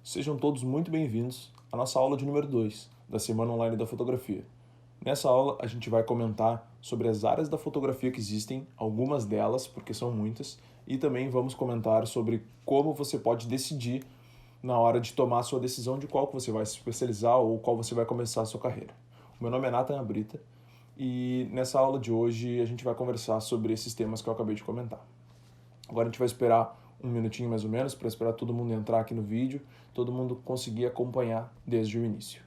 Sejam todos muito bem-vindos à nossa aula de número 2 da Semana Online da Fotografia. Nessa aula, a gente vai comentar sobre as áreas da fotografia que existem, algumas delas, porque são muitas, e também vamos comentar sobre como você pode decidir na hora de tomar a sua decisão de qual que você vai se especializar ou qual você vai começar a sua carreira. O meu nome é Nathan Brita e nessa aula de hoje a gente vai conversar sobre esses temas que eu acabei de comentar. Agora a gente vai esperar um minutinho mais ou menos para esperar todo mundo entrar aqui no vídeo, todo mundo conseguir acompanhar desde o início.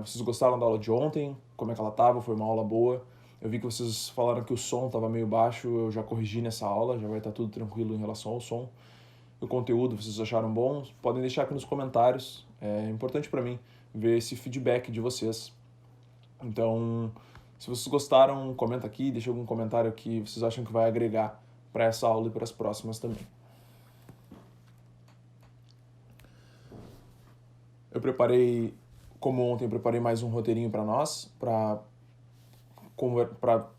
Vocês gostaram da aula de ontem? Como é que ela estava? Foi uma aula boa? Eu vi que vocês falaram que o som estava meio baixo, eu já corrigi nessa aula, já vai estar tudo tranquilo em relação ao som. O conteúdo vocês acharam bom? Podem deixar aqui nos comentários, é importante para mim ver esse feedback de vocês. Então, se vocês gostaram, comenta aqui, deixa algum comentário que vocês acham que vai agregar para essa aula e para as próximas também. Eu preparei, como ontem, eu preparei mais um roteirinho para nós, para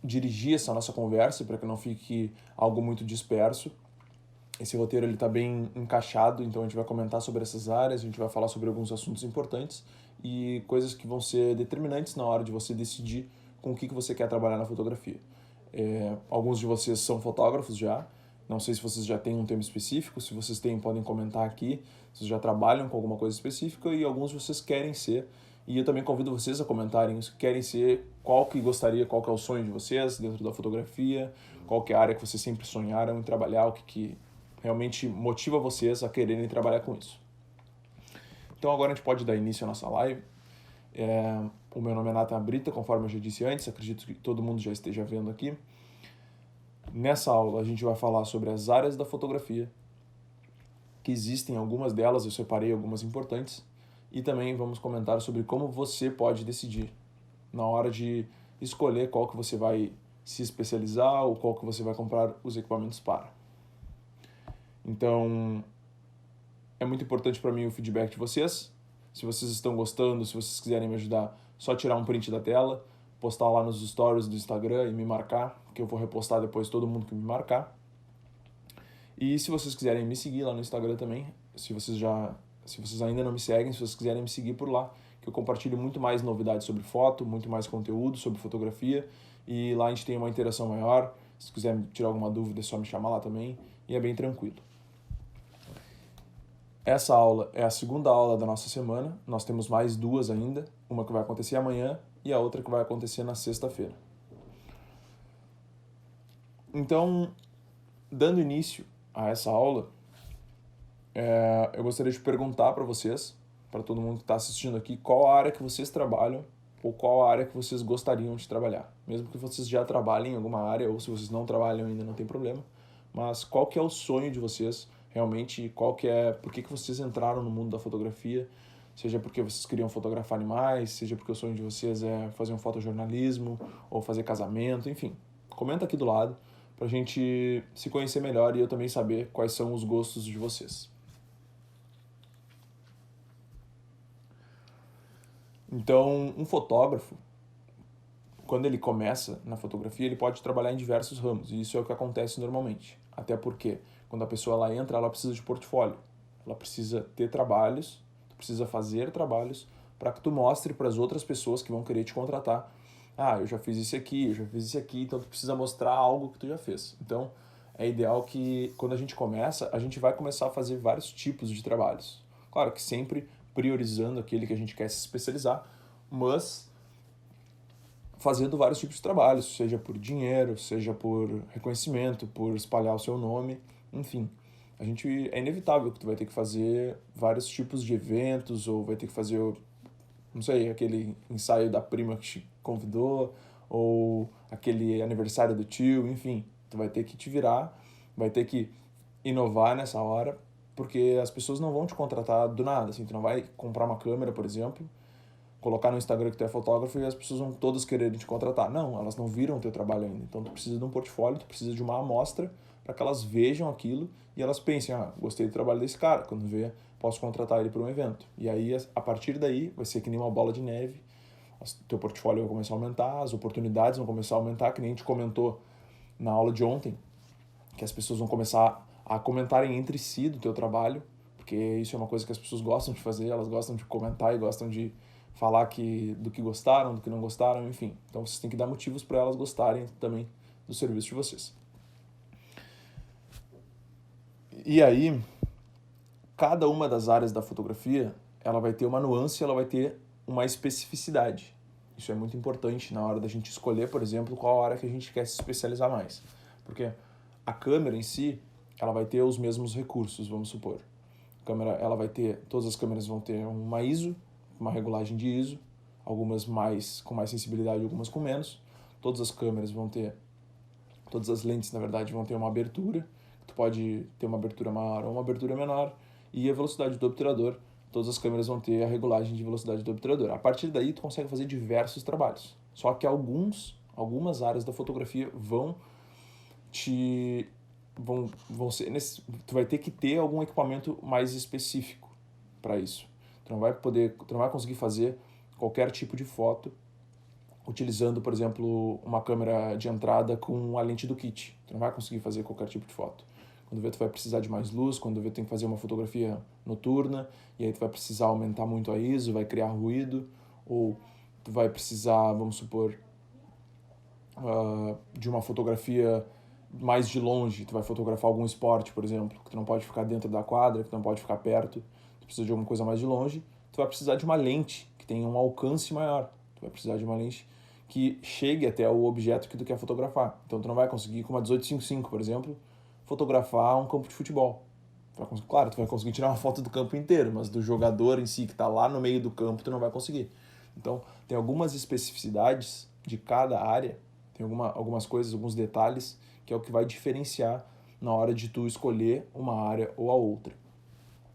dirigir essa nossa conversa, para que não fique algo muito disperso. Esse roteiro está bem encaixado, então a gente vai comentar sobre essas áreas, a gente vai falar sobre alguns assuntos importantes e coisas que vão ser determinantes na hora de você decidir com o que você quer trabalhar na fotografia. Alguns de vocês são fotógrafos já, não sei se vocês já têm um tema específico, se vocês têm, podem comentar aqui, se vocês já trabalham com alguma coisa específica, e alguns de vocês querem ser, e eu também convido vocês a comentarem se querem ser, qual que é o sonho de vocês dentro da fotografia, qual que é a área que vocês sempre sonharam em trabalhar, o que realmente motiva vocês a quererem trabalhar com isso. Então agora a gente pode dar início à nossa live. O meu nome é Nathan Brita, conforme eu já disse antes, acredito que todo mundo já esteja vendo aqui. Nessa aula a gente vai falar sobre as áreas da fotografia, que existem algumas delas, eu separei algumas importantes, e também vamos comentar sobre como você pode decidir na hora de escolher qual que você vai se especializar ou qual que você vai comprar os equipamentos para. Então, é muito importante para mim o feedback de vocês. Se vocês estão gostando, se vocês quiserem me ajudar, só tirar um print da tela, postar lá nos stories do Instagram e me marcar, que eu vou repostar depois todo mundo que me marcar. E se vocês quiserem me seguir lá no Instagram também, se vocês ainda não me seguem, se vocês quiserem me seguir por lá, que eu compartilho muito mais novidades sobre foto, muito mais conteúdo sobre fotografia, e lá a gente tem uma interação maior. Se quiser tirar alguma dúvida, é só me chamar lá também, e é bem tranquilo. Essa aula é a segunda aula da nossa semana, nós temos mais duas ainda, uma que vai acontecer amanhã e a outra que vai acontecer na sexta-feira. Então, dando início a essa aula, eu gostaria de perguntar para vocês, para todo mundo que está assistindo aqui, qual a área que vocês trabalham ou qual a área que vocês gostariam de trabalhar. Mesmo que vocês já trabalhem em alguma área ou se vocês não trabalham ainda, não tem problema, mas qual que é o sonho de vocês? Realmente, por que vocês entraram no mundo da fotografia, seja porque vocês queriam fotografar animais, seja porque o sonho de vocês é fazer um fotojornalismo, ou fazer casamento, enfim. Comenta aqui do lado, pra gente se conhecer melhor e eu também saber quais são os gostos de vocês. Então, um fotógrafo, quando ele começa na fotografia, ele pode trabalhar em diversos ramos, e isso é o que acontece normalmente. Até porque, quando a pessoa ela entra, ela precisa de portfólio. Ela precisa ter trabalhos, precisa fazer trabalhos, para que tu mostre para as outras pessoas que vão querer te contratar. Ah, eu já fiz isso aqui, eu já fiz isso aqui, então tu precisa mostrar algo que tu já fez. Então, é ideal que, quando a gente começa, a gente vai começar a fazer vários tipos de trabalhos. Claro que sempre priorizando aquele que a gente quer se especializar, mas fazendo vários tipos de trabalhos, seja por dinheiro, seja por reconhecimento, por espalhar o seu nome, enfim. É inevitável que tu vai ter que fazer vários tipos de eventos, ou vai ter que fazer, não sei, aquele ensaio da prima que te convidou, ou aquele aniversário do tio, enfim. Tu vai ter que te virar, vai ter que inovar nessa hora, porque as pessoas não vão te contratar do nada, assim, tu não vai comprar uma câmera, por exemplo, colocar no Instagram que tu é fotógrafo e as pessoas vão todas quererem te contratar. Não, elas não viram o teu trabalho ainda. Então tu precisa de um portfólio, tu precisa de uma amostra para que elas vejam aquilo e elas pensem, gostei do trabalho desse cara, quando vê, posso contratar ele para um evento. E aí, a partir daí, vai ser que nem uma bola de neve, teu portfólio vai começar a aumentar, as oportunidades vão começar a aumentar, que nem a gente comentou na aula de ontem, que as pessoas vão começar a comentarem entre si do teu trabalho, porque isso é uma coisa que as pessoas gostam de fazer, elas gostam de comentar e gostam de falar do que gostaram, do que não gostaram, enfim. Então vocês têm que dar motivos para elas gostarem também do serviço de vocês. E aí, cada uma das áreas da fotografia, ela vai ter uma nuance, ela vai ter uma especificidade. Isso é muito importante na hora da gente escolher, por exemplo, qual área que a gente quer se especializar mais. Porque a câmera em si, ela vai ter os mesmos recursos, vamos supor. A câmera, ela vai ter, todas as câmeras vão ter uma ISO, uma regulagem de ISO, algumas com mais sensibilidade, algumas com menos. Todas as câmeras vão ter, todas as lentes, na verdade, vão ter uma abertura. Tu pode ter uma abertura maior ou uma abertura menor. E a velocidade do obturador, todas as câmeras vão ter a regulagem de velocidade do obturador. A partir daí, tu consegue fazer diversos trabalhos. Só que algumas áreas da fotografia vão ser tu vai ter que ter algum equipamento mais específico para isso. Tu não vai conseguir fazer qualquer tipo de foto utilizando, por exemplo, uma câmera de entrada com a lente do kit. Tu não vai conseguir fazer qualquer tipo de foto. Quando vê, tu vai precisar de mais luz, quando vê, tu tem que fazer uma fotografia noturna, e aí tu vai precisar aumentar muito a ISO, vai criar ruído, ou tu vai precisar, vamos supor, de uma fotografia mais de longe, tu vai fotografar algum esporte, por exemplo, que tu não pode ficar dentro da quadra, que tu não pode ficar perto, tu precisa de alguma coisa mais de longe, tu vai precisar de uma lente que tenha um alcance maior, tu vai precisar de uma lente que chegue até o objeto que tu quer fotografar. Então tu não vai conseguir, com uma 1855, por exemplo, fotografar um campo de futebol. Claro, tu vai conseguir tirar uma foto do campo inteiro, mas do jogador em si, que está lá no meio do campo, tu não vai conseguir. Então, tem algumas especificidades de cada área, tem algumas coisas, alguns detalhes, que é o que vai diferenciar na hora de tu escolher uma área ou a outra.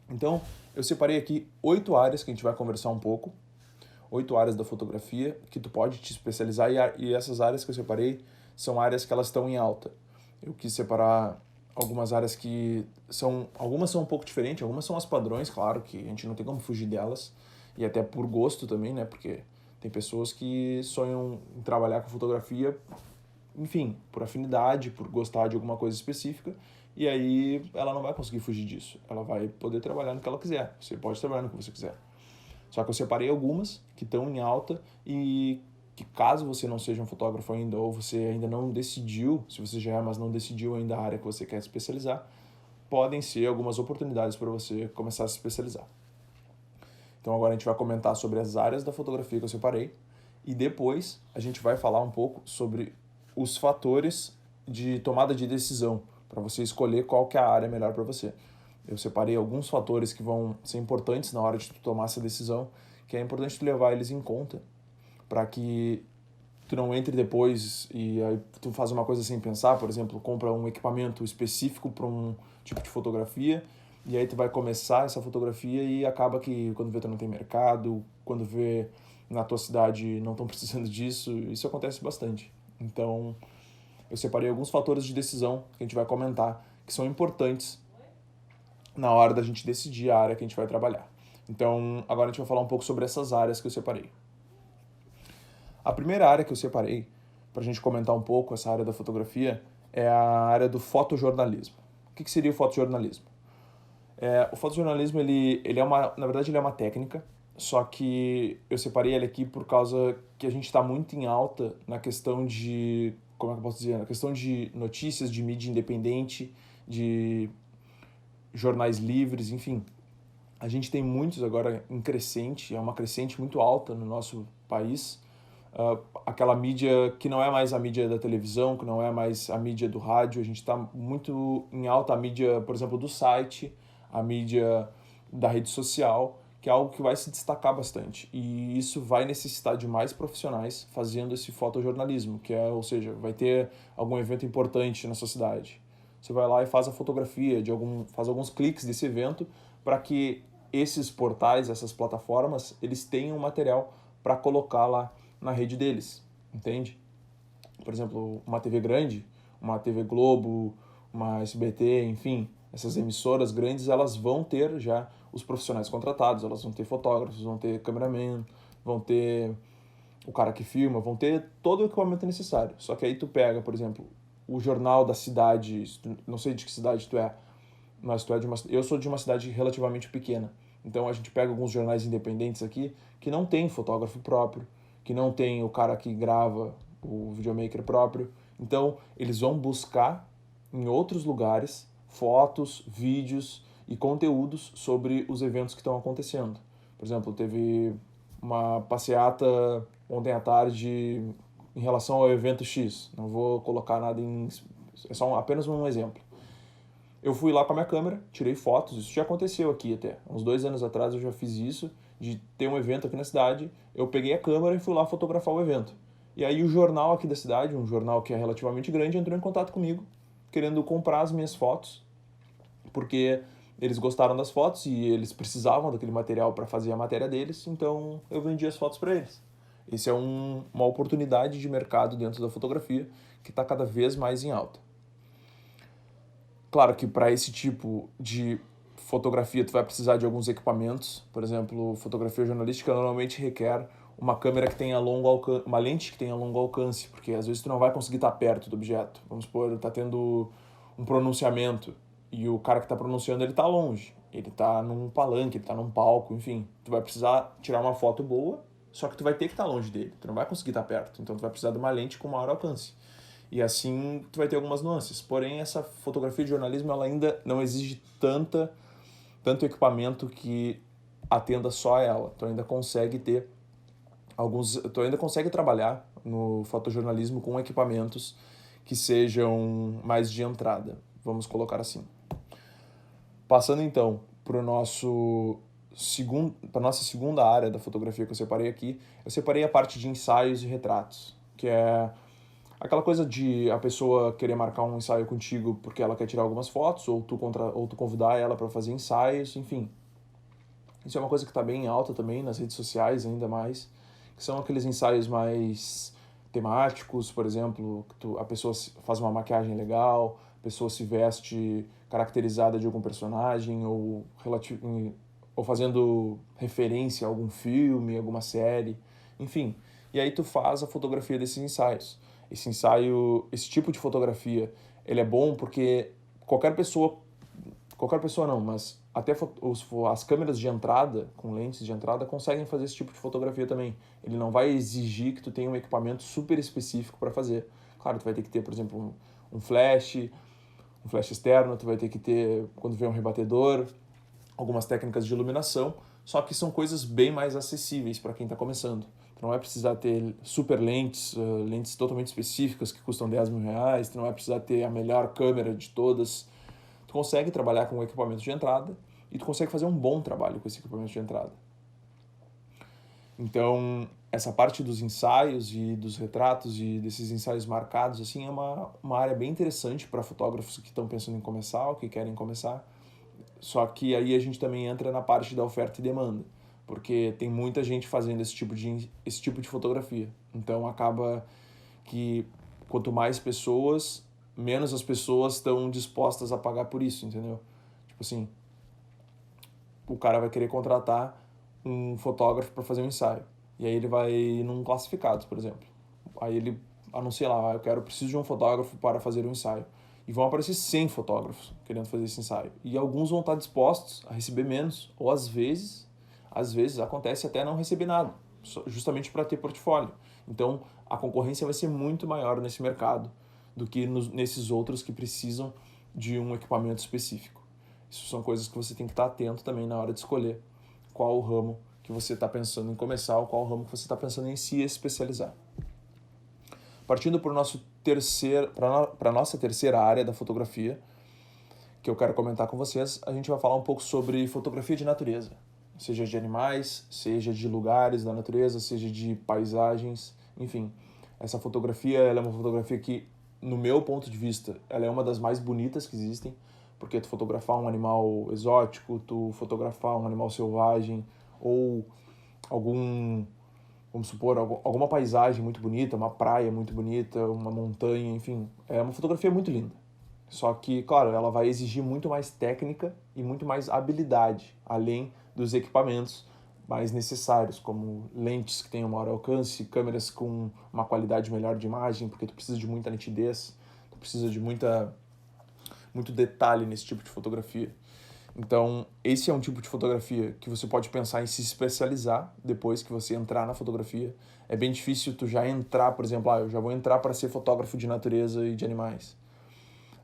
Então, eu separei aqui 8 áreas que a gente vai conversar um pouco, 8 áreas da fotografia que tu pode te especializar, e essas áreas que eu separei são áreas que elas estão em alta. Eu quis separar algumas áreas algumas são um pouco diferentes, algumas são as padrões, claro, que a gente não tem como fugir delas, e até por gosto também, né, porque tem pessoas que sonham em trabalhar com fotografia, enfim, por afinidade, por gostar de alguma coisa específica, e aí ela não vai conseguir fugir disso, ela vai poder trabalhar no que ela quiser, você pode trabalhar no que você quiser. Só que eu separei algumas que estão em alta e que caso você não seja um fotógrafo ainda, ou você ainda não decidiu, se você já é, mas não decidiu ainda a área que você quer se especializar, podem ser algumas oportunidades para você começar a se especializar. Então agora a gente vai comentar sobre as áreas da fotografia que eu separei, e depois a gente vai falar um pouco sobre os fatores de tomada de decisão, para você escolher qual que é a área melhor para você. Eu separei alguns fatores que vão ser importantes na hora de tu tomar essa decisão, que é importante tu levar eles em conta, para que tu não entre depois e aí tu faz uma coisa sem pensar, por exemplo, compra um equipamento específico para um tipo de fotografia, e aí tu vai começar essa fotografia e acaba que quando vê tu não tem mercado, quando vê na tua cidade não estão precisando disso, isso acontece bastante. Então, eu separei alguns fatores de decisão que a gente vai comentar, que são importantes na hora da gente decidir a área que a gente vai trabalhar. Então, agora a gente vai falar um pouco sobre essas áreas que eu separei. A primeira área que eu separei, para a gente comentar um pouco essa área da fotografia, é a área do fotojornalismo. O que seria o fotojornalismo? O fotojornalismo, na verdade, ele é uma técnica, só que eu separei ele aqui por causa que a gente está muito em alta na questão de, como é que eu posso dizer, na questão de notícias, de mídia independente, de jornais livres, enfim. A gente tem muitos agora em crescente, é uma crescente muito alta no nosso país. Aquela mídia que não é mais a mídia da televisão, que não é mais a mídia do rádio, a gente está muito em alta a mídia, por exemplo, do site, a mídia da rede social, que é algo que vai se destacar bastante. E isso vai necessitar de mais profissionais fazendo esse fotojornalismo, ou seja, vai ter algum evento importante na sua cidade. Você vai lá e faz a fotografia, faz alguns cliques desse evento para que esses portais, essas plataformas, eles tenham material para colocar lá na rede deles, entende? Por exemplo, uma TV grande, uma TV Globo, uma SBT, enfim, essas emissoras grandes, elas vão ter já os profissionais contratados, elas vão ter fotógrafos, vão ter cameraman, vão ter o cara que filma, vão ter todo o equipamento necessário. Só que aí tu pega, por exemplo, o jornal da cidade, não sei de que cidade tu é, mas eu sou de uma cidade relativamente pequena. Então a gente pega alguns jornais independentes aqui que não tem fotógrafo próprio, que não tem o cara que grava, o videomaker próprio. Então eles vão buscar em outros lugares fotos, vídeos e conteúdos sobre os eventos que estão acontecendo. Por exemplo, teve uma passeata ontem à tarde em relação ao evento X. Não vou colocar nada em... É só apenas um exemplo. Eu fui lá com a minha câmera, tirei fotos, isso já aconteceu aqui até. Uns 2 anos atrás eu já fiz isso, de ter um evento aqui na cidade, eu peguei a câmera e fui lá fotografar o evento. E aí o jornal aqui da cidade, um jornal que é relativamente grande, entrou em contato comigo, querendo comprar as minhas fotos, porque eles gostaram das fotos e eles precisavam daquele material para fazer a matéria deles, então eu vendi as fotos para eles. Esse é uma oportunidade de mercado dentro da fotografia que está cada vez mais em alta. Claro que para esse tipo de fotografia tu vai precisar de alguns equipamentos. Por exemplo, fotografia jornalística normalmente requer uma câmera que tenha longo alcance, uma lente que tenha longo alcance, porque às vezes tu não vai conseguir estar perto do objeto. Vamos supor, tá tendo um pronunciamento e o cara que está pronunciando ele tá longe, ele tá num palanque, ele tá num palco, enfim. Tu vai precisar tirar uma foto boa, só que tu vai ter que estar longe dele, tu não vai conseguir estar perto, então tu vai precisar de uma lente com maior alcance. E assim tu vai ter algumas nuances. Porém, essa fotografia de jornalismo ela ainda não exige tanto equipamento que atenda só a ela. Tu ainda consegue trabalhar no fotojornalismo com equipamentos que sejam mais de entrada, vamos colocar assim. Passando então para nossa segunda área da fotografia que eu separei aqui, eu separei a parte de ensaios e retratos, que é aquela coisa de a pessoa querer marcar um ensaio contigo porque ela quer tirar algumas fotos, ou tu convidar ela para fazer ensaios, enfim. Isso é uma coisa que está bem alta também nas redes sociais, ainda mais, que são aqueles ensaios mais temáticos, por exemplo, que a pessoa faz uma maquiagem legal, a pessoa se veste caracterizada de algum personagem, ou fazendo referência a algum filme, alguma série, enfim. E aí tu faz a fotografia desses ensaios. Esse tipo de fotografia, ele é bom porque qualquer pessoa não, mas até as câmeras de entrada, com lentes de entrada, conseguem fazer esse tipo de fotografia também. Ele não vai exigir que tu tenha um equipamento super específico para fazer. Claro, tu vai ter que ter, por exemplo, um flash externo, tu vai ter que ter, quando vem um rebatedor, algumas técnicas de iluminação, só que são coisas bem mais acessíveis para quem está começando. Tu não vai precisar ter super lentes, lentes totalmente específicas que custam 10 mil reais, tu não vai precisar ter a melhor câmera de todas. Tu consegue trabalhar com o equipamento de entrada e tu consegue fazer um bom trabalho com esse equipamento de entrada. Então, essa parte dos ensaios e dos retratos e desses ensaios marcados, assim, é uma área bem interessante para fotógrafos que estão pensando em começar ou que querem começar. Só que aí a gente também entra na parte da oferta e demanda, porque tem muita gente fazendo esse tipo de fotografia. Então acaba que quanto mais pessoas, menos as pessoas estão dispostas a pagar por isso, entendeu? Tipo assim, o cara vai querer contratar um fotógrafo para fazer um ensaio. E aí ele vai num classificados, por exemplo. Aí ele anuncia lá, preciso de um fotógrafo para fazer um ensaio. E vão aparecer 100 fotógrafos querendo fazer esse ensaio. E alguns vão estar dispostos a receber menos, ou às vezes acontece até não receber nada, justamente para ter portfólio. Então, a concorrência vai ser muito maior nesse mercado do que nesses outros que precisam de um equipamento específico. Isso são coisas que você tem que estar atento também na hora de escolher qual o ramo que você está pensando em começar ou qual o ramo que você está pensando em se especializar. Partindo para a nossa terceira área da fotografia, que eu quero comentar com vocês, a gente vai falar um pouco sobre fotografia de natureza, seja de animais, seja de lugares da natureza, seja de paisagens, enfim. Essa fotografia, ela é uma fotografia que, no meu ponto de vista, ela é uma das mais bonitas que existem, porque tu fotografar um animal exótico, tu fotografar um animal selvagem, ou vamos supor, alguma paisagem muito bonita, uma praia muito bonita, uma montanha, enfim, é uma fotografia muito linda. Só que, claro, ela vai exigir muito mais técnica e muito mais habilidade, além dos equipamentos mais necessários, como lentes que tenham maior alcance, câmeras com uma qualidade melhor de imagem, porque tu precisa de muita nitidez, tu precisa de muito detalhe nesse tipo de fotografia. Então, esse é um tipo de fotografia que você pode pensar em se especializar depois que você entrar na fotografia. É bem difícil tu já entrar, por exemplo, eu já vou entrar para ser fotógrafo de natureza e de animais.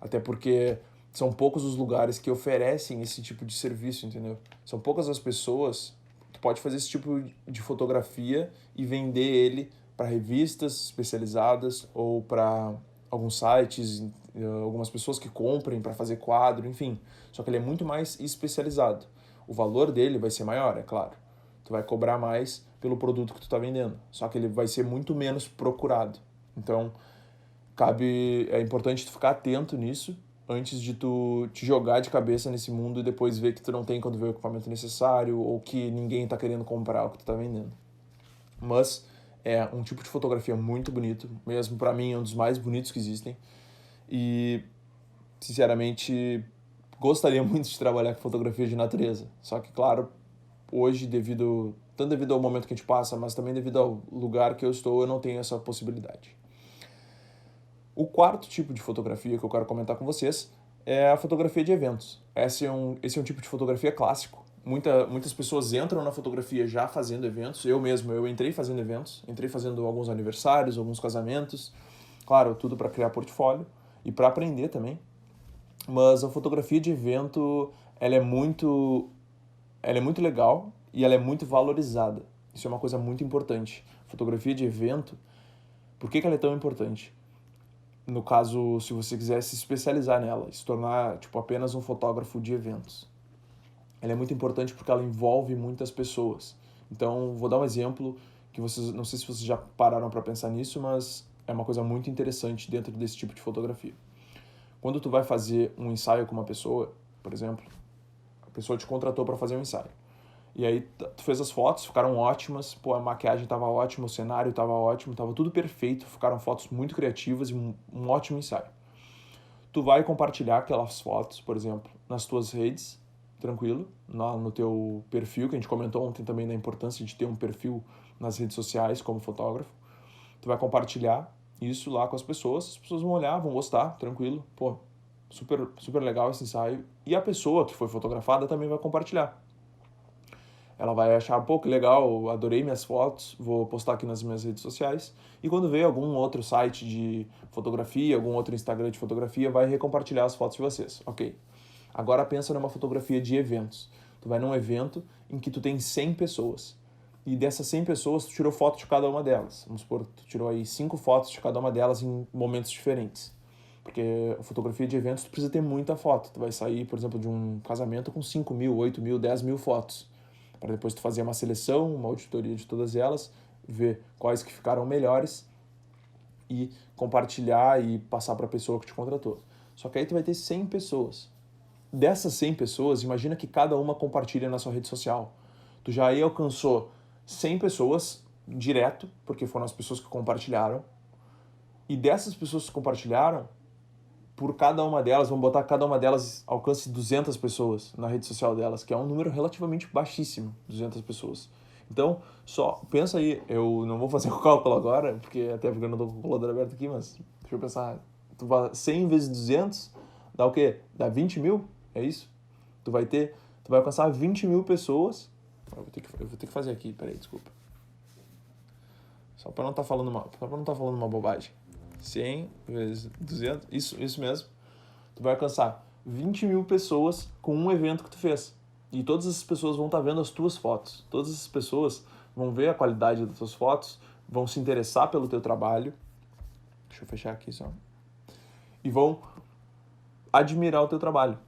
Até porque são poucos os lugares que oferecem esse tipo de serviço, entendeu? São poucas as pessoas. Tu pode fazer esse tipo de fotografia e vender ele para revistas especializadas ou para alguns sites, algumas pessoas que comprem para fazer quadro, enfim. Só que ele é muito mais especializado. O valor dele vai ser maior, é claro. Tu vai cobrar mais pelo produto que tu está vendendo. Só que ele vai ser muito menos procurado. Então, é importante tu ficar atento nisso antes de tu te jogar de cabeça nesse mundo e depois ver que tu não tem quando vê o equipamento necessário ou que ninguém está querendo comprar o que tu está vendendo. Mas é um tipo de fotografia muito bonito, mesmo para mim é um dos mais bonitos que existem e, sinceramente, gostaria muito de trabalhar com fotografia de natureza. Só que, claro, hoje, tanto devido ao momento que a gente passa, mas também devido ao lugar que eu estou, eu não tenho essa possibilidade. O quarto tipo de fotografia que eu quero comentar com vocês é a fotografia de eventos. Esse é um tipo de fotografia clássico. Muitas pessoas entram na fotografia já fazendo eventos. Eu entrei fazendo eventos, entrei fazendo alguns aniversários, alguns casamentos. Claro, tudo para criar portfólio e para aprender também. Mas a fotografia de evento, ela é muito legal e ela é muito valorizada. Isso é uma coisa muito importante. Fotografia de evento, por que ela é tão importante? No caso, se você quiser se especializar nela, se tornar apenas um fotógrafo de eventos. Ela é muito importante porque ela envolve muitas pessoas. Então, vou dar um exemplo que não sei se vocês já pararam para pensar nisso, mas é uma coisa muito interessante dentro desse tipo de fotografia. Quando tu vai fazer um ensaio com uma pessoa, por exemplo, a pessoa te contratou para fazer um ensaio. E aí tu fez as fotos, ficaram ótimas, a maquiagem estava ótima, o cenário estava ótimo, estava tudo perfeito, ficaram fotos muito criativas e um ótimo ensaio. Tu vai compartilhar aquelas fotos, por exemplo, nas tuas redes, tranquilo, no teu perfil, que a gente comentou ontem também da importância de ter um perfil nas redes sociais como fotógrafo. Tu vai compartilhar isso lá com as pessoas vão olhar, vão gostar, tranquilo, super, super legal esse ensaio. E a pessoa que foi fotografada também vai compartilhar. Ela vai achar, que legal, adorei minhas fotos, vou postar aqui nas minhas redes sociais. E quando ver algum outro site de fotografia, algum outro Instagram de fotografia, vai recompartilhar as fotos de vocês. Ok. Agora pensa numa fotografia de eventos. Tu vai num evento em que tu tem 100 pessoas. E dessas 100 pessoas, tu tirou foto de cada uma delas. Vamos supor, tu tirou aí 5 fotos de cada uma delas em momentos diferentes. Porque a fotografia de eventos, tu precisa ter muita foto. Tu vai sair, por exemplo, de um casamento com 5 mil, 8 mil, 10 mil fotos. Para depois tu fazer uma seleção, uma auditoria de todas elas, ver quais que ficaram melhores e compartilhar e passar para a pessoa que te contratou. Só que aí tu vai ter 100 pessoas. Dessas 100 pessoas, imagina que cada uma compartilha na sua rede social. Tu já aí alcançou 100 pessoas direto, porque foram as pessoas que compartilharam. E dessas pessoas que compartilharam, por cada uma delas, vamos botar cada uma delas alcance 200 pessoas na rede social delas, que é um número relativamente baixíssimo, 200 pessoas. Então, só pensa aí, eu não vou fazer o cálculo agora, até porque eu não estou com o calculador aberto aqui, mas deixa eu pensar, 100 vezes 200 dá o quê? Dá 20 mil? É isso? Tu vai alcançar 20 mil pessoas. Eu vou ter que fazer aqui, peraí, desculpa. Só para não estar falando uma bobagem. 100 vezes 200, isso mesmo. Tu vai alcançar 20 mil pessoas com um evento que tu fez. E todas essas pessoas vão estar vendo as tuas fotos. Todas essas pessoas vão ver a qualidade das tuas fotos, vão se interessar pelo teu trabalho. Deixa eu fechar aqui só. E vão admirar o teu trabalho.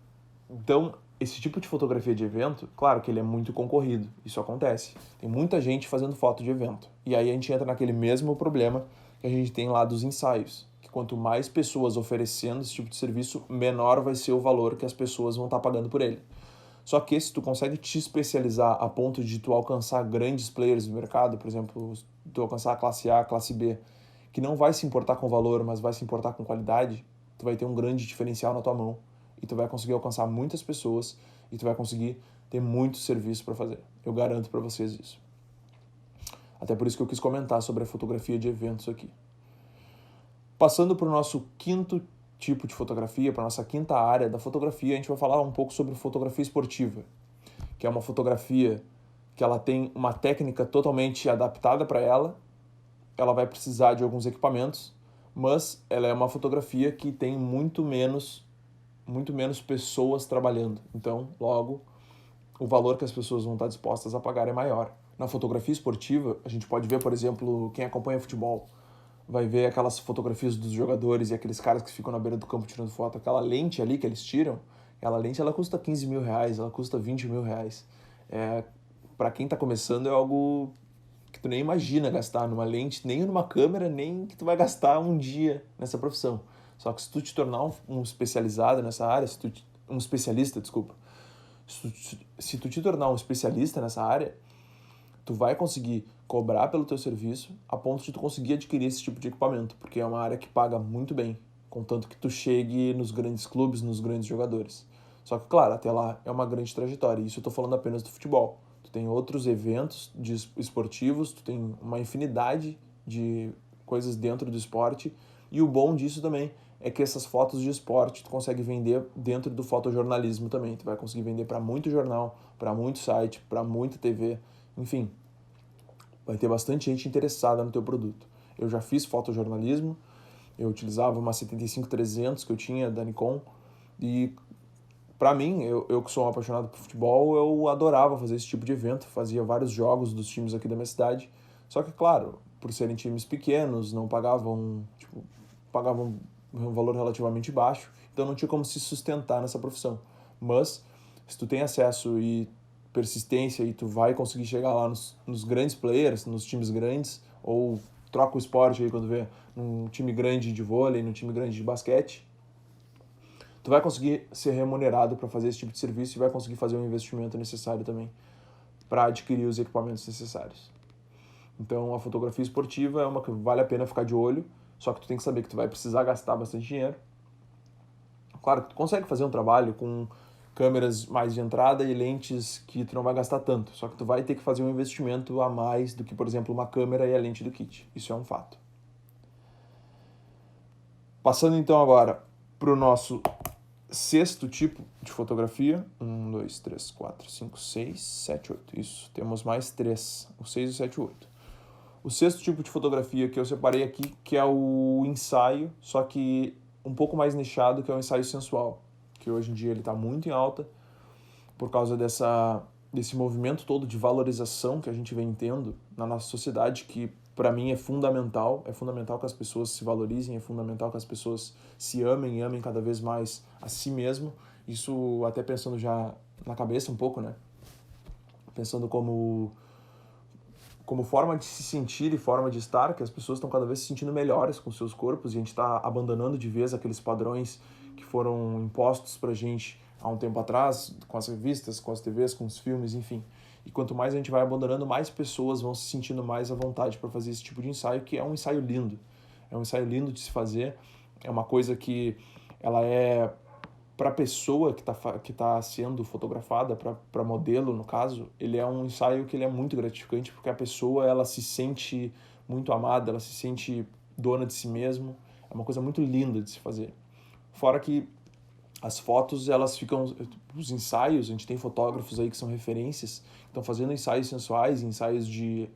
Então, esse tipo de fotografia de evento, claro que ele é muito concorrido, isso acontece. Tem muita gente fazendo foto de evento. E aí a gente entra naquele mesmo problema que a gente tem lá dos ensaios, que quanto mais pessoas oferecendo esse tipo de serviço, menor vai ser o valor que as pessoas vão estar pagando por ele. Só que se tu consegue te especializar a ponto de tu alcançar grandes players do mercado, por exemplo, tu alcançar a classe A, a classe B, que não vai se importar com valor, mas vai se importar com qualidade, tu vai ter um grande diferencial na tua mão. E tu vai conseguir alcançar muitas pessoas e tu vai conseguir ter muito serviço para fazer. Eu garanto para vocês isso. Até por isso que eu quis comentar sobre a fotografia de eventos aqui. Passando para o nosso quinto tipo de fotografia, para nossa quinta área da fotografia, a gente vai falar um pouco sobre fotografia esportiva, que é uma fotografia que ela tem uma técnica totalmente adaptada para ela vai precisar de alguns equipamentos, mas ela é uma fotografia que tem muito menos pessoas trabalhando. Então, logo, o valor que as pessoas vão estar dispostas a pagar é maior. Na fotografia esportiva, a gente pode ver, por exemplo, quem acompanha futebol, vai ver aquelas fotografias dos jogadores e aqueles caras que ficam na beira do campo tirando foto. Aquela lente ali que eles tiram, aquela lente ela custa 15 mil reais, ela custa 20 mil reais. Para quem está começando é algo que tu nem imagina gastar numa lente, nem numa câmera, nem que tu vai gastar um dia nessa profissão. Só que se tu te tornar um especializado nessa área, um especialista, desculpa, se tu te tornar um especialista nessa área, tu vai conseguir cobrar pelo teu serviço a ponto de tu conseguir adquirir esse tipo de equipamento, porque é uma área que paga muito bem, contanto que tu chegue nos grandes clubes, nos grandes jogadores. Só que, claro, até lá é uma grande trajetória, e isso eu tô falando apenas do futebol. Tu tem outros eventos esportivos, tu tem uma infinidade de coisas dentro do esporte, e o bom disso também é que essas fotos de esporte tu consegue vender dentro do fotojornalismo também. Tu vai conseguir vender para muito jornal, para muito site, para muita TV, enfim. Vai ter bastante gente interessada no teu produto. Eu já fiz fotojornalismo, eu utilizava uma 75-300 que eu tinha da Nikon, e para mim, eu que sou um apaixonado por futebol, eu adorava fazer esse tipo de evento, fazia vários jogos dos times aqui da minha cidade, só que, claro, por serem times pequenos, não pagavam, pagavam um valor relativamente baixo, então não tinha como se sustentar nessa profissão. Mas, se tu tem acesso e persistência e tu vai conseguir chegar lá nos grandes players, nos times grandes, ou troca o esporte aí quando vê num time grande de vôlei, num time grande de basquete, tu vai conseguir ser remunerado para fazer esse tipo de serviço e vai conseguir fazer o investimento necessário também para adquirir os equipamentos necessários. Então, a fotografia esportiva é uma que vale a pena ficar de olho, só que tu tem que saber que tu vai precisar gastar bastante dinheiro. Claro que tu consegue fazer um trabalho com câmeras mais de entrada e lentes que tu não vai gastar tanto, só que tu vai ter que fazer um investimento a mais do que, por exemplo, uma câmera e a lente do kit. Isso é um fato. Passando então agora para o nosso sexto tipo de fotografia. 1, 2, 3, 4, 5, 6, 7, 8. Isso, temos mais 3. O 6, o 7 e o 8. O sexto tipo de fotografia que eu separei aqui, que é o ensaio, só que um pouco mais nichado, que é o ensaio sensual, que hoje em dia ele está muito em alta por causa desse movimento todo de valorização que a gente vem tendo na nossa sociedade, que para mim é fundamental que as pessoas se valorizem, é fundamental que as pessoas se amem e amem cada vez mais a si mesmo. Isso até pensando já na cabeça um pouco, né? Pensando como forma de se sentir e forma de estar, que as pessoas estão cada vez se sentindo melhores com seus corpos e a gente está abandonando de vez aqueles padrões que foram impostos pra gente há um tempo atrás, com as revistas, com as TVs, com os filmes, enfim. E quanto mais a gente vai abandonando, mais pessoas vão se sentindo mais à vontade para fazer esse tipo de ensaio, que é um ensaio lindo. É um ensaio lindo de se fazer, é uma coisa que ela é para a pessoa que tá sendo fotografada, para modelo, no caso, ele é um ensaio que ele é muito gratificante, porque a pessoa ela se sente muito amada, ela se sente dona de si mesmo. É uma coisa muito linda de se fazer. Fora que as fotos, elas ficam... Os ensaios, a gente tem fotógrafos aí que são referências, estão fazendo ensaios sensuais, ensaios de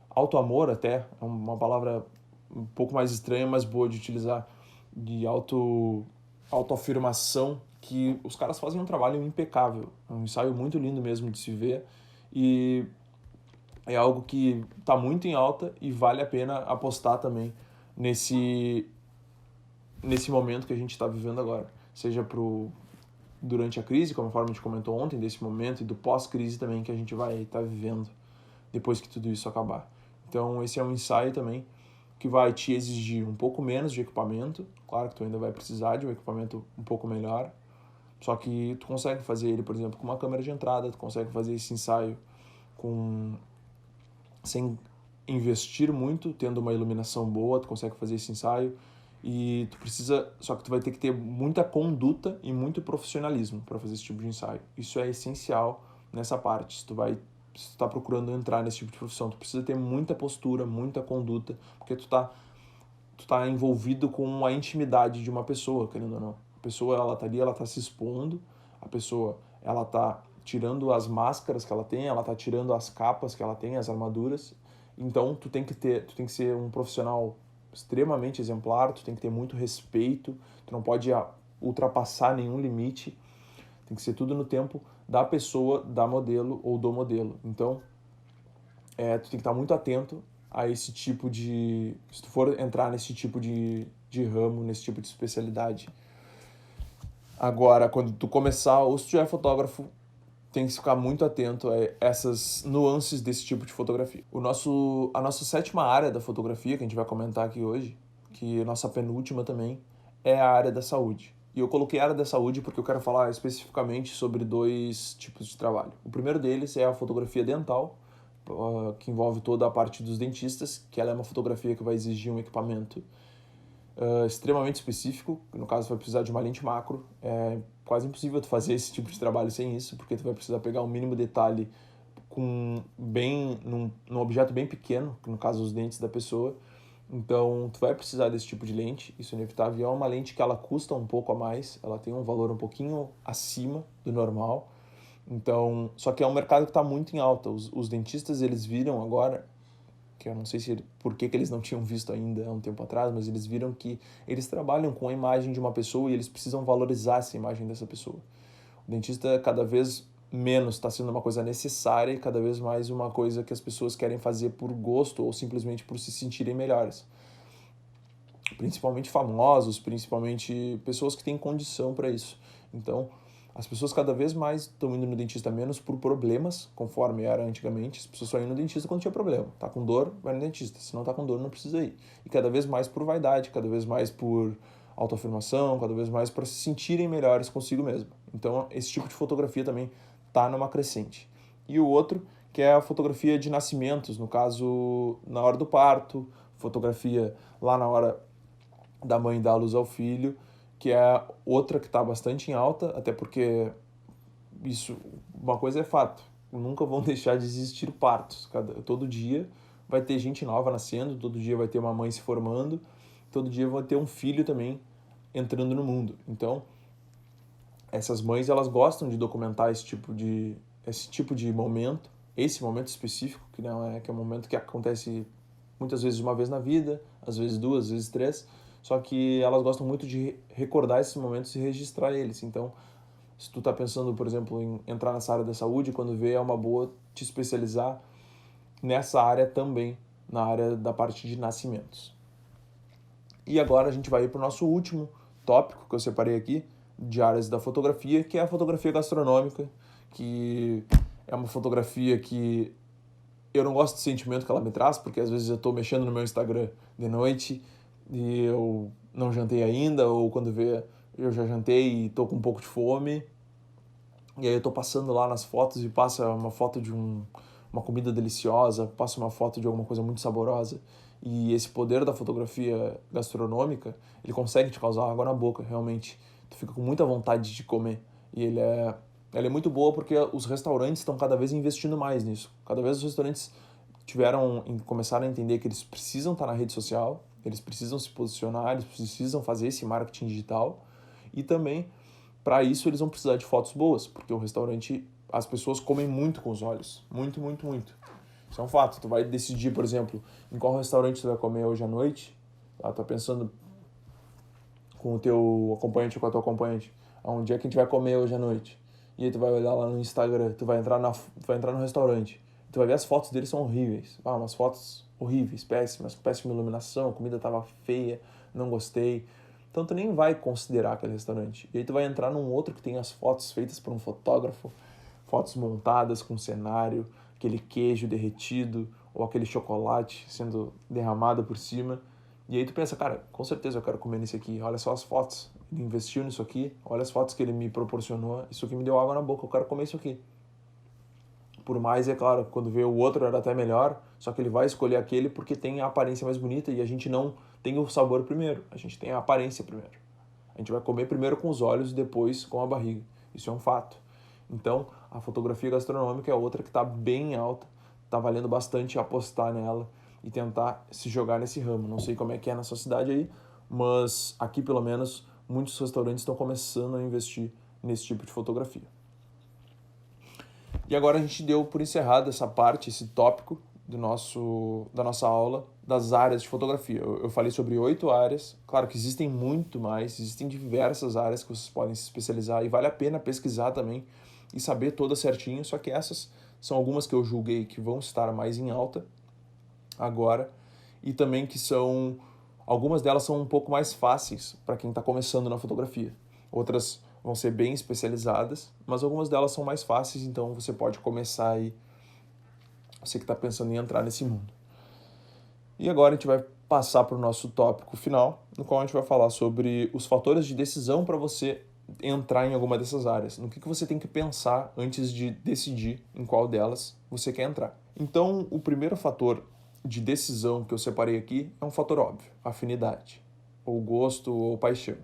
auto-amor até, é uma palavra um pouco mais estranha, mas boa de utilizar, de autoafirmação, que os caras fazem um trabalho impecável. É um ensaio muito lindo mesmo de se ver e é algo que está muito em alta e vale a pena apostar também nesse momento que a gente está vivendo agora. Seja durante a crise, conforme a gente comentou ontem, desse momento e do pós-crise também que a gente vai estar vivendo depois que tudo isso acabar. Então esse é um ensaio também que vai te exigir um pouco menos de equipamento. Claro que tu ainda vai precisar de um equipamento um pouco melhor, só que tu consegue fazer ele, por exemplo, com uma câmera de entrada, tu consegue fazer esse ensaio sem investir muito, tendo uma iluminação boa, tu consegue fazer esse ensaio e só que tu vai ter que ter muita conduta e muito profissionalismo para fazer esse tipo de ensaio. Isso é essencial nessa parte. Se tu tá procurando entrar nesse tipo de profissão, tu precisa ter muita postura, muita conduta, porque tu tu tá envolvido com a intimidade de uma pessoa, querendo ou não. A pessoa, ela tá ali, ela tá se expondo, a pessoa, ela tá tirando as máscaras que ela tem, ela tá tirando as capas que ela tem, as armaduras. Então, tu tem que ser um profissional extremamente exemplar, tu tem que ter muito respeito, tu não pode ultrapassar nenhum limite, tem que ser tudo no tempo da pessoa, da modelo ou do modelo. Então, tu tem que estar muito atento a esse tipo de... Se tu for entrar nesse tipo de ramo, nesse tipo de especialidade. Agora, quando tu começar, ou se tu é fotógrafo, tem que ficar muito atento a essas nuances desse tipo de fotografia. A nossa sétima área da fotografia, que a gente vai comentar aqui hoje, que é a nossa penúltima também, é a área da saúde. E eu coloquei a área da saúde porque eu quero falar especificamente sobre 2 tipos de trabalho. O primeiro deles é a fotografia dental, que envolve toda a parte dos dentistas, que ela é uma fotografia que vai exigir um equipamento extremamente específico, no caso vai precisar de uma lente macro. É quase impossível tu fazer esse tipo de trabalho sem isso, porque tu vai precisar pegar o mínimo detalhe num objeto bem pequeno, que no caso os dentes da pessoa. Então tu vai precisar desse tipo de lente, isso é inevitável. É uma lente que ela custa um pouco a mais, ela tem um valor um pouquinho acima do normal. Então, só que é um mercado que está muito em alta. Os dentistas, eles viram agora, que eu não sei por que eles não tinham visto ainda há um tempo atrás, mas eles viram que eles trabalham com a imagem de uma pessoa e eles precisam valorizar essa imagem dessa pessoa. O dentista cada vez menos está sendo uma coisa necessária e cada vez mais uma coisa que as pessoas querem fazer por gosto ou simplesmente por se sentirem melhores. Principalmente famosos, principalmente pessoas que têm condição para isso. Então, as pessoas cada vez mais estão indo no dentista menos por problemas, conforme era antigamente. As pessoas só iam no dentista quando tinha problema. Tá com dor, vai no dentista. Se não tá com dor, não precisa ir. E cada vez mais por vaidade, cada vez mais por autoafirmação, cada vez mais para se sentirem melhores consigo mesmo. Então, esse tipo de fotografia também tá numa crescente. E o outro, que é a fotografia de nascimentos, no caso, na hora do parto, fotografia lá na hora da mãe dar à luz ao filho, que é outra que está bastante em alta, até porque isso, uma coisa é fato, nunca vão deixar de existir partos. Todo dia vai ter gente nova nascendo, todo dia vai ter uma mãe se formando, todo dia vai ter um filho também entrando no mundo. Então, essas mães, elas gostam de documentar esse tipo de momento, esse momento específico, que não é que é um momento que acontece muitas vezes uma vez na vida, às vezes 2, às vezes 3, só que elas gostam muito de recordar esses momentos e registrar eles. Então, se tu tá pensando, por exemplo, em entrar nessa área da saúde, quando vê, é uma boa te especializar nessa área também, na área da parte de nascimentos. E agora a gente vai para o nosso último tópico que eu separei aqui, de áreas da fotografia, que é a fotografia gastronômica, que é uma fotografia que eu não gosto do sentimento que ela me traz, porque às vezes eu estou mexendo no meu Instagram de noite e eu não jantei ainda, ou quando vê eu já jantei e estou com um pouco de fome, e aí eu estou passando lá nas fotos e passa uma foto de uma comida deliciosa, passa uma foto de alguma coisa muito saborosa, e esse poder da fotografia gastronômica, ele consegue te causar água na boca, realmente. Tu fica com muita vontade de comer, e ela é muito boa porque os restaurantes estão cada vez investindo mais nisso. Cada vez os restaurantes começaram a entender que eles precisam estar na rede social, eles precisam se posicionar, eles precisam fazer esse marketing digital, e também, para isso, eles vão precisar de fotos boas, porque o restaurante, as pessoas comem muito com os olhos. Muito, muito, muito. Isso é um fato. Tu vai decidir, por exemplo, em qual restaurante tu vai comer hoje à noite. Tá? Tu tá pensando com o teu acompanhante ou com a tua acompanhante, onde é que a gente vai comer hoje à noite. E aí tu vai olhar lá no Instagram, tu vai entrar no restaurante, tu vai ver as fotos deles são horríveis. Umas fotos horríveis, péssimas, péssima iluminação, a comida tava feia, não gostei. Então tu nem vai considerar aquele restaurante. E aí tu vai entrar num outro que tem as fotos feitas por um fotógrafo, fotos montadas com cenário, aquele queijo derretido ou aquele chocolate sendo derramado por cima. E aí tu pensa, cara, com certeza eu quero comer nesse aqui. Olha só as fotos. Ele investiu nisso aqui. Olha as fotos que ele me proporcionou. Isso aqui me deu água na boca. Eu quero comer isso aqui. Por mais, é claro, quando vê o outro era até melhor, só que ele vai escolher aquele porque tem a aparência mais bonita e a gente não tem o sabor primeiro. A gente tem a aparência primeiro. A gente vai comer primeiro com os olhos e depois com a barriga. Isso é um fato. Então, a fotografia gastronômica é outra que está bem alta. Está valendo bastante apostar nela. e tentar se jogar nesse ramo. Não sei como é que é na sua cidade aí, mas aqui pelo menos muitos restaurantes estão começando a investir nesse tipo de fotografia. E agora a gente deu por encerrado essa parte, esse tópico da nossa aula das áreas de fotografia. Eu falei sobre 8 áreas, claro que existem muito mais, existem diversas áreas que vocês podem se especializar e vale a pena pesquisar também e saber todas certinho, só que essas são algumas que eu julguei que vão estar mais em alta agora e também que algumas delas são um pouco mais fáceis para quem está começando na fotografia. Outras vão ser bem especializadas, mas algumas delas são mais fáceis, então você pode começar aí, você que está pensando em entrar nesse mundo. E agora a gente vai passar para o nosso tópico final, no qual a gente vai falar sobre os fatores de decisão para você entrar em alguma dessas áreas. No que você tem que pensar antes de decidir em qual delas você quer entrar. Então, o primeiro fator de decisão que eu separei aqui é um fator óbvio, afinidade, ou gosto ou paixão.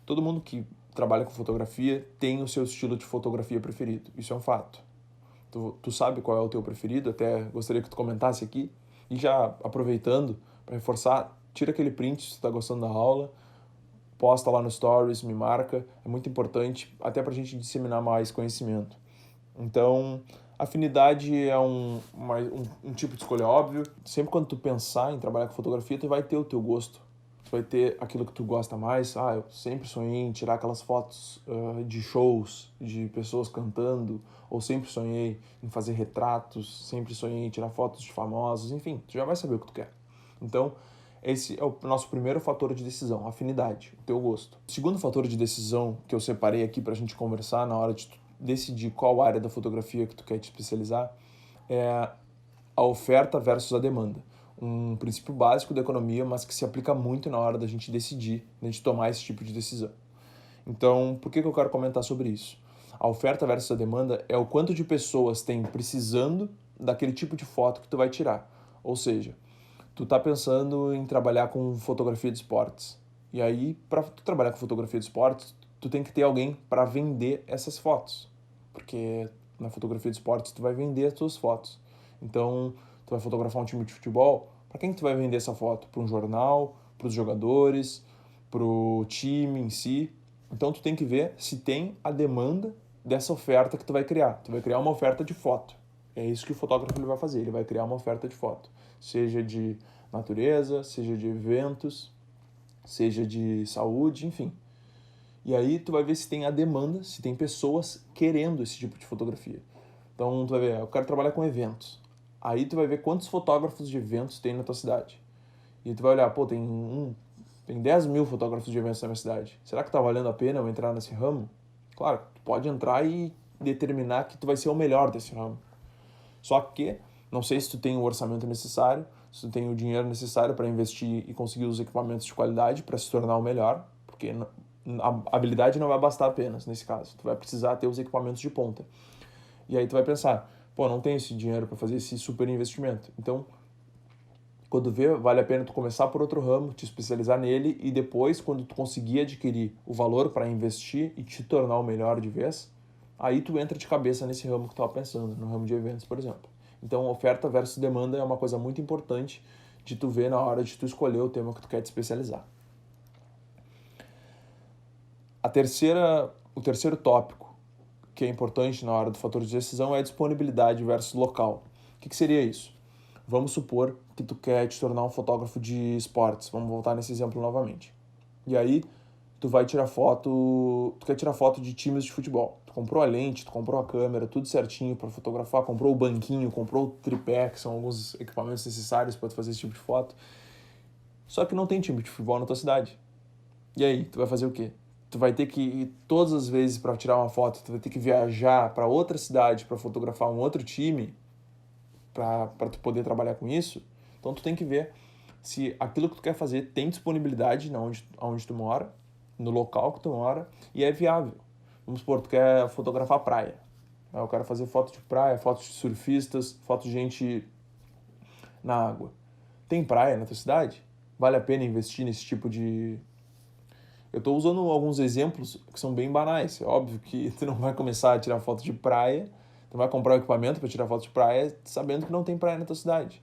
Todo mundo que trabalha com fotografia tem o seu estilo de fotografia preferido, isso é um fato. Tu sabe qual é o teu preferido, até gostaria que tu comentasse aqui. E já aproveitando para reforçar, tira aquele print se tu está gostando da aula, posta lá no Stories, me marca, é muito importante, até para a gente disseminar mais conhecimento. Então, afinidade é um tipo de escolha óbvio. Sempre quando tu pensar em trabalhar com fotografia, tu vai ter o teu gosto. Tu vai ter aquilo que tu gosta mais. Eu sempre sonhei em tirar aquelas fotos de shows, de pessoas cantando, ou sempre sonhei em fazer retratos, sempre sonhei em tirar fotos de famosos, enfim, tu já vai saber o que tu quer. Então, esse é o nosso primeiro fator de decisão, afinidade, o teu gosto. O segundo fator de decisão que eu separei aqui pra gente conversar na hora de decidir qual área da fotografia que tu quer te especializar é a oferta versus a demanda. Um princípio básico da economia, mas que se aplica muito na hora da gente decidir, da gente tomar esse tipo de decisão. Então, por que eu quero comentar sobre isso? A oferta versus a demanda é o quanto de pessoas tem precisando daquele tipo de foto que tu vai tirar. Ou seja, tu tá pensando em trabalhar com fotografia de esportes. E aí, para tu trabalhar com fotografia de esportes, tu tem que ter alguém para vender essas fotos. Porque na fotografia de esportes tu vai vender as tuas fotos. Então, tu vai fotografar um time de futebol, para quem que tu vai vender essa foto? Para um jornal, para os jogadores, para o time em si. Então, tu tem que ver se tem a demanda dessa oferta que tu vai criar. Tu vai criar uma oferta de foto. É isso que o fotógrafo ele vai fazer, ele vai criar uma oferta de foto. Seja de natureza, seja de eventos, seja de saúde, enfim. E aí tu vai ver se tem a demanda, se tem pessoas querendo esse tipo de fotografia. Então tu vai ver, eu quero trabalhar com eventos. Aí tu vai ver quantos fotógrafos de eventos tem na tua cidade. E tu vai olhar, tem 10 mil fotógrafos de eventos na minha cidade. Será que tá valendo a pena eu entrar nesse ramo? Claro, tu pode entrar e determinar que tu vai ser o melhor desse ramo. Só que, não sei se tu tem o orçamento necessário, se tu tem o dinheiro necessário para investir e conseguir os equipamentos de qualidade para se tornar o melhor, porque a habilidade não vai bastar apenas nesse caso. Tu vai precisar ter os equipamentos de ponta. E aí tu vai pensar, não tenho esse dinheiro para fazer esse super investimento. Então, quando vê, vale a pena tu começar por outro ramo, te especializar nele e depois, quando tu conseguir adquirir o valor para investir e te tornar o melhor de vez, aí tu entra de cabeça nesse ramo que tu estava pensando, no ramo de eventos, por exemplo. Então, oferta versus demanda é uma coisa muito importante de tu ver na hora de tu escolher o tema que tu quer te especializar. O terceiro tópico que é importante na hora do fator de decisão é a disponibilidade versus local. O que seria isso? Vamos supor que tu quer te tornar um fotógrafo de esportes. Vamos voltar nesse exemplo novamente. E aí, tu quer tirar foto de times de futebol. Tu comprou a lente, tu comprou a câmera, tudo certinho para fotografar, comprou o banquinho, comprou o tripé, que são alguns equipamentos necessários para tu fazer esse tipo de foto. Só que não tem time de futebol na tua cidade. E aí, tu vai fazer o quê? Tu vai ter que ir todas as vezes para tirar uma foto, tu vai ter que viajar para outra cidade para fotografar um outro time, para tu poder trabalhar com isso. Então tu tem que ver se aquilo que tu quer fazer tem disponibilidade onde tu mora, no local que tu mora, e é viável. Vamos supor, tu quer fotografar praia. Eu quero fazer foto de praia, fotos de surfistas, foto de gente na água. Tem praia na tua cidade? Vale a pena investir nesse tipo de... Eu estou usando alguns exemplos que são bem banais. É óbvio que tu não vai começar a tirar foto de praia, tu vai comprar um equipamento para tirar foto de praia sabendo que não tem praia na tua cidade.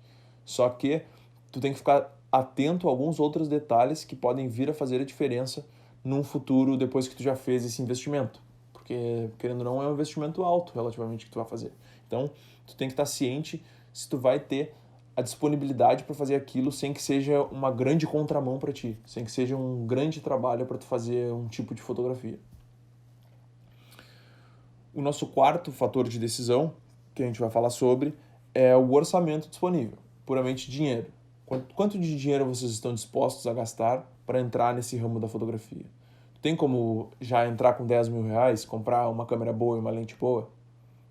Só que tu tem que ficar atento a alguns outros detalhes que podem vir a fazer a diferença num futuro depois que tu já fez esse investimento. Porque, querendo ou não, é um investimento alto relativamente que tu vai fazer. Então, tu tem que estar ciente se tu vai ter a disponibilidade para fazer aquilo sem que seja uma grande contramão para ti, sem que seja um grande trabalho para tu fazer um tipo de fotografia. O nosso quarto fator de decisão, que a gente vai falar sobre, é o orçamento disponível, puramente dinheiro. Quanto de dinheiro vocês estão dispostos a gastar para entrar nesse ramo da fotografia? Tem como já entrar com 10 mil reais, comprar uma câmera boa e uma lente boa?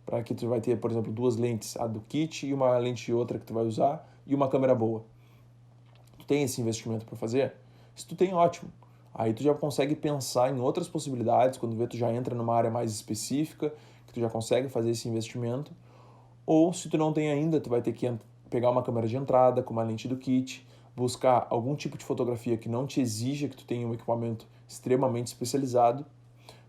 Para que tu vai ter, por exemplo, duas lentes, a do kit e uma lente outra que tu vai usar, e uma câmera boa. Tu tem esse investimento para fazer? Se tu tem, ótimo. Aí tu já consegue pensar em outras possibilidades, quando vê tu já entra numa área mais específica, que tu já consegue fazer esse investimento. Ou se tu não tem ainda, tu vai ter que pegar uma câmera de entrada com uma lente do kit, buscar algum tipo de fotografia que não te exija que tu tenha um equipamento extremamente especializado,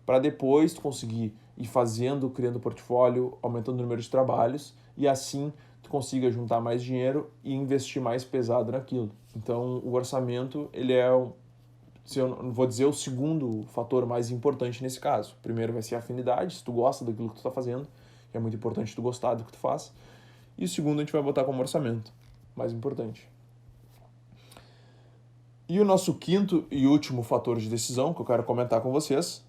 para depois tu conseguir ir fazendo, criando portfólio, aumentando o número de trabalhos, e assim tu consiga juntar mais dinheiro e investir mais pesado naquilo. Então o orçamento, ele é, se eu não vou dizer, o segundo fator mais importante nesse caso. O primeiro vai ser a afinidade, se tu gosta daquilo que tu está fazendo, que é muito importante tu gostar do que tu faz. E o segundo a gente vai botar como orçamento, mais importante. E o nosso quinto e último fator de decisão que eu quero comentar com vocês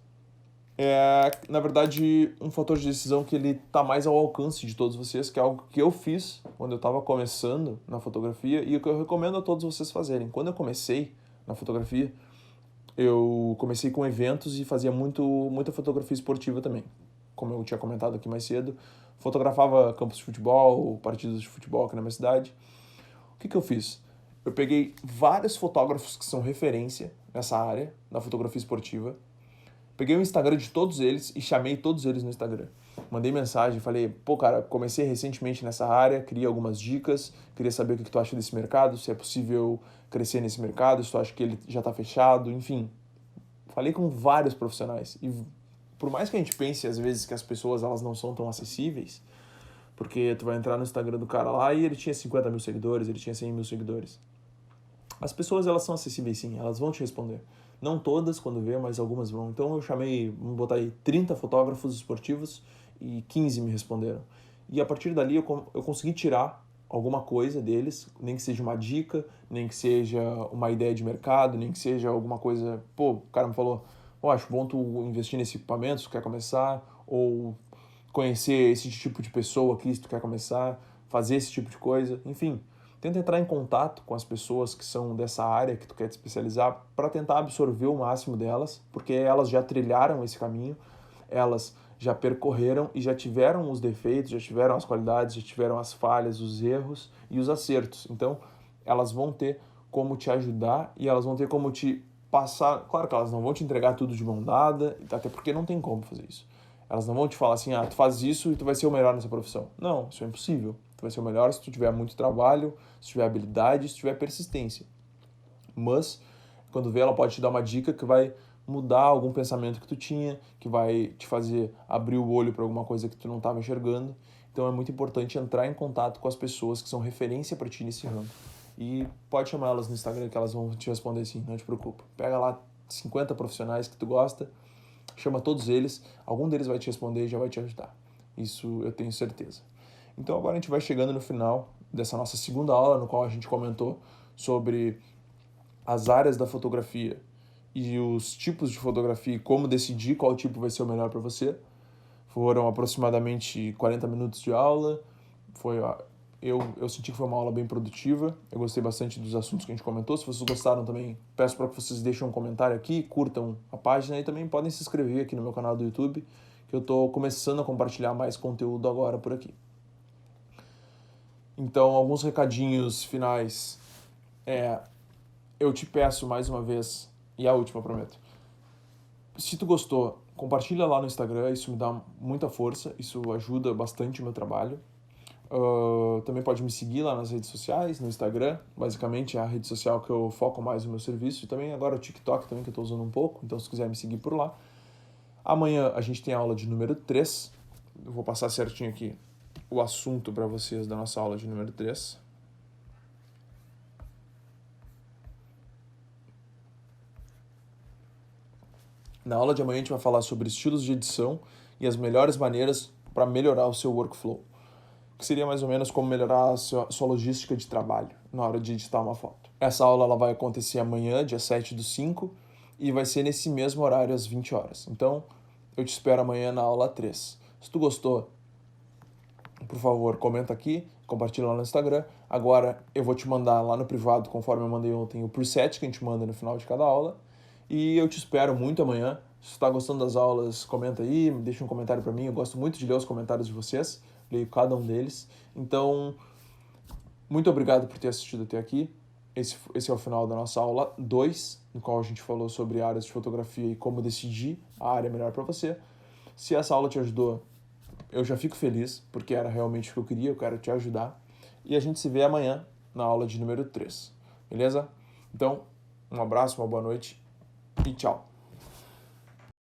é, na verdade, um fator de decisão que ele está mais ao alcance de todos vocês, que é algo que eu fiz quando eu estava começando na fotografia e o que eu recomendo a todos vocês fazerem. Quando eu comecei na fotografia, eu comecei com eventos e fazia muita fotografia esportiva também. Como eu tinha comentado aqui mais cedo, fotografava campos de futebol, partidas de futebol aqui na minha cidade. O que eu fiz? Eu peguei vários fotógrafos que são referência nessa área, da fotografia esportiva. Peguei o Instagram de todos eles e chamei todos eles no Instagram. Mandei mensagem, falei, pô, cara, comecei recentemente nessa área, queria algumas dicas, queria saber o que tu acha desse mercado, se é possível crescer nesse mercado, se tu acha que ele já tá fechado, enfim. Falei com vários profissionais. E por mais que a gente pense, às vezes, que as pessoas elas não são tão acessíveis, porque tu vai entrar no Instagram do cara lá e ele tinha 50 mil seguidores, ele tinha 100 mil seguidores. As pessoas, elas são acessíveis sim, elas vão te responder. Não todas quando vê, mas algumas vão. Então eu chamei, vamos botar aí, 30 fotógrafos esportivos e 15 me responderam. E a partir dali eu consegui tirar alguma coisa deles, nem que seja uma dica, nem que seja uma ideia de mercado, nem que seja alguma coisa... Pô, o cara me falou, oh, acho bom tu investir nesse equipamento se tu quer começar, ou conhecer esse tipo de pessoa aqui se tu quer começar, fazer esse tipo de coisa, enfim. Tenta entrar em contato com as pessoas que são dessa área que tu quer te especializar para tentar absorver o máximo delas, porque elas já trilharam esse caminho, elas já percorreram e já tiveram os defeitos, já tiveram as qualidades, já tiveram as falhas, os erros e os acertos. Então, elas vão ter como te ajudar e elas vão ter como te passar... Claro que elas não vão te entregar tudo de mão dada, até porque não tem como fazer isso. Elas não vão te falar assim, ah, tu faz isso e tu vai ser o melhor nessa profissão. Não, isso é impossível. Tu vai ser o melhor se tu tiver muito trabalho, se tiver habilidade, se tiver persistência. Mas, quando vê, ela pode te dar uma dica que vai mudar algum pensamento que tu tinha, que vai te fazer abrir o olho para alguma coisa que tu não estava enxergando. Então é muito importante entrar em contato com as pessoas que são referência para ti nesse ramo. E pode chamar elas no Instagram que elas vão te responder sim, não te preocupa. Pega lá 50 profissionais que tu gosta, chama todos eles, algum deles vai te responder e já vai te ajudar. Isso eu tenho certeza. Então agora a gente vai chegando no final dessa nossa segunda aula, no qual a gente comentou sobre as áreas da fotografia e os tipos de fotografia e como decidir qual tipo vai ser o melhor para você. Foram aproximadamente 40 minutos de aula. Eu senti que foi uma aula bem produtiva. Eu gostei bastante dos assuntos que a gente comentou. Se vocês gostaram também, peço para que vocês deixem um comentário aqui, curtam a página e também podem se inscrever aqui no meu canal do YouTube, que eu estou começando a compartilhar mais conteúdo agora por aqui. Então, alguns recadinhos finais. Eu te peço mais uma vez, e a última, prometo. Se tu gostou, compartilha lá no Instagram, isso me dá muita força, isso ajuda bastante o meu trabalho. Também pode me seguir lá nas redes sociais, no Instagram, basicamente é a rede social que eu foco mais no meu serviço, e também agora o TikTok também, que eu estou usando um pouco, então se quiser me seguir por lá. Amanhã a gente tem a aula de número 3, eu vou passar certinho aqui o assunto para vocês da nossa aula de número 3. Na aula de amanhã a gente vai falar sobre estilos de edição e as melhores maneiras para melhorar o seu workflow, que seria mais ou menos como melhorar a sua logística de trabalho na hora de editar uma foto. Essa aula ela vai acontecer amanhã, dia 7/5, e vai ser nesse mesmo horário, às 20 horas. Então, eu te espero amanhã na aula 3. Se tu gostou, por favor, comenta aqui, compartilha lá no Instagram. Agora eu vou te mandar lá no privado, conforme eu mandei ontem, o preset que a gente manda no final de cada aula. E eu te espero muito amanhã. Se você está gostando das aulas, comenta aí, deixa um comentário para mim. Eu gosto muito de ler os comentários de vocês, leio cada um deles. Então, muito obrigado por ter assistido até aqui. Esse é o final da nossa aula 2, no qual a gente falou sobre áreas de fotografia e como decidir a área melhor para você. Se essa aula te ajudou, eu já fico feliz, porque era realmente o que eu queria, eu quero te ajudar. E a gente se vê amanhã na aula de número 3, beleza? Então, um abraço, uma boa noite e tchau!